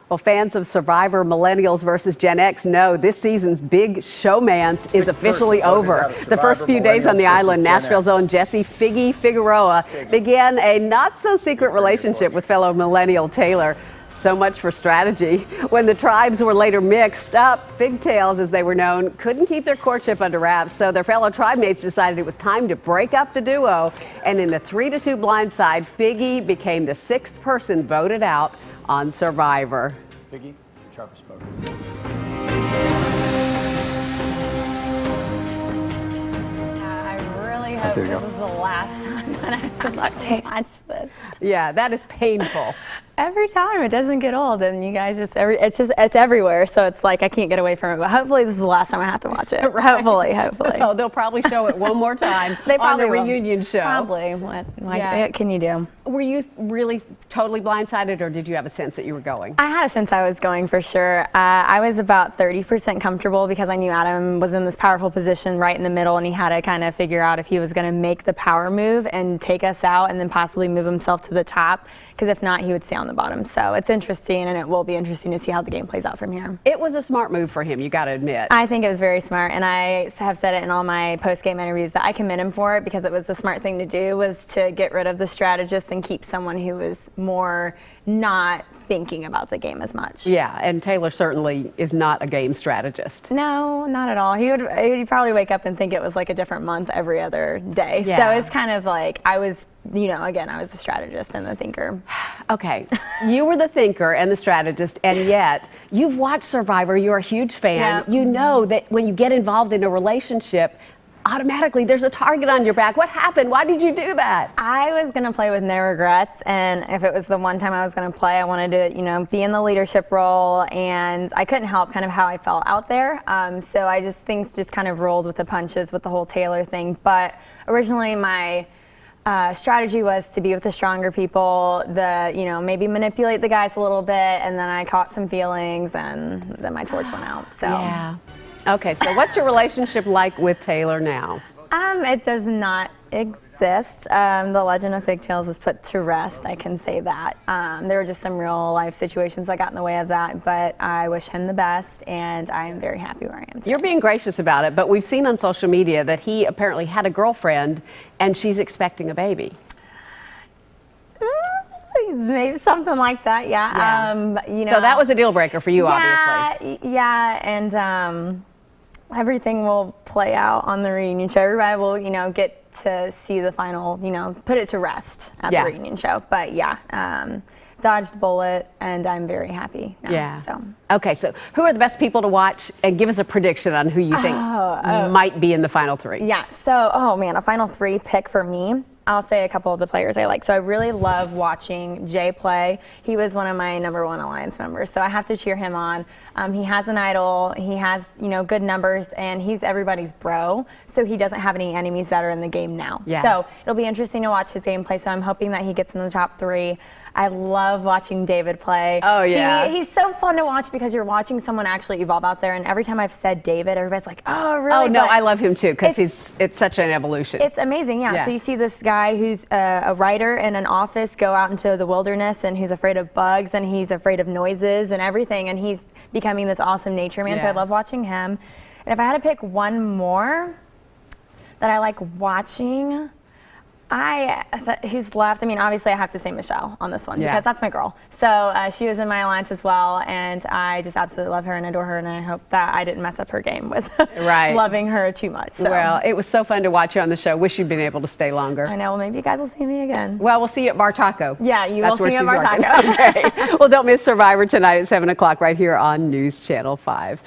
Well, fans of Survivor Millennials versus Gen X know this season's big showmance is officially over. The first few days on the island, Nashville's own Figgy Figueroa began a not-so-secret relationship with fellow millennial Taylor. So much for strategy. When the tribes were later mixed up, Figtails, as they were known, couldn't keep their courtship under wraps, so their fellow tribe mates decided it was time to break up the duo. And in a 3-2 blindside, Figgy became the 6th person voted out on Survivor. Figgy, the tribe has spoken. I really hope this is the last time that I have to watch this. Yeah, that is painful. Every time it doesn't get old, and you guys it's everywhere, so it's like I can't get away from it. But hopefully this is the last time I have to watch it. Hopefully. Oh, they'll probably show it one more time on the reunion show. Probably. What can you do? Were you really totally blindsided, or did you have a sense that you were going? I had a sense I was going for sure. I was about 30% comfortable because I knew Adam was in this powerful position right in the middle, and he had to kind of figure out if he was going to make the power move and take us out and then possibly move himself to the top, because if not, he would stay on the bottom. So it's interesting, and it will be interesting to see how the game plays out from here. It was a smart move for him, you got to admit. I think it was very smart, and I have said it in all my post-game interviews that I commend him for it, because it was the smart thing to do, was to get rid of the strategist and keep someone who was more not thinking about the game as much. Yeah, and Taylor certainly is not a game strategist. No, not at all. He'd probably wake up and think it was like a different month every other day. Yeah. So it's kind of like I was the strategist and the thinker. Okay, you were the thinker and the strategist, and yet you've watched Survivor, you're a huge fan. Yep. You know that when you get involved in a relationship, automatically there's a target on your back. What happened? Why did you do that? I was going to play with no regrets, and if it was the one time I was going to play, I wanted to, be in the leadership role, and I couldn't help kind of how I felt out there. So things just kind of rolled with the punches with the whole Taylor thing. But originally my strategy was to be with the stronger people, maybe manipulate the guys a little bit, and then I caught some feelings, and then my torch went out. So. Yeah. Okay, so what's your relationship like with Taylor now? It does not exist. The legend of Figtails is put to rest, I can say that. There were just some real life situations that got in the way of that, but I wish him the best, and I am very happy where I am today. You're being gracious about it, but we've seen on social media that he apparently had a girlfriend and she's expecting a baby. Maybe something like that, yeah. So that was a deal breaker for you, obviously. Yeah, and everything will play out on the reunion show. Everybody will, get to see the final, put it to rest at the reunion show. But dodged the bullet, and I'm very happy now. Yeah. So. Okay, so who are the best people to watch, and give us a prediction on who you think might be in the final 3? Yeah, so, a final 3 pick for me. I'll say a couple of the players I like. So I really love watching Jay play. He was one of my #1 Alliance members, so I have to cheer him on. He has an idol, he has, good numbers, and he's everybody's bro, so he doesn't have any enemies that are in the game now. Yeah. So it'll be interesting to watch his gameplay, so I'm hoping that he gets in the top 3. I love watching David play. Oh, yeah. He's so fun to watch because you're watching someone actually evolve out there, and every time I've said David, everybody's like, oh, really? Oh, no, I love him too, because it's such an evolution. It's amazing, yeah. So you see this guy who's a writer in an office go out into the wilderness, and he's afraid of bugs, and he's afraid of noises and everything, and he's becoming this awesome nature man, so I love watching him. And if I had to pick one more that I like watching, who's left? Obviously I have to say Michelle on this one because that's my girl. So she was in my alliance as well, and I just absolutely love her and adore her, and I hope that I didn't mess up her game with loving her too much. So. Well, it was so fun to watch you on the show. Wish you'd been able to stay longer. I know. Well, maybe you guys will see me again. Well, we'll see you at Bar Taco. Yeah, will see me at Bar Taco. Okay. Well, don't miss Survivor tonight at 7 o'clock right here on News Channel 5.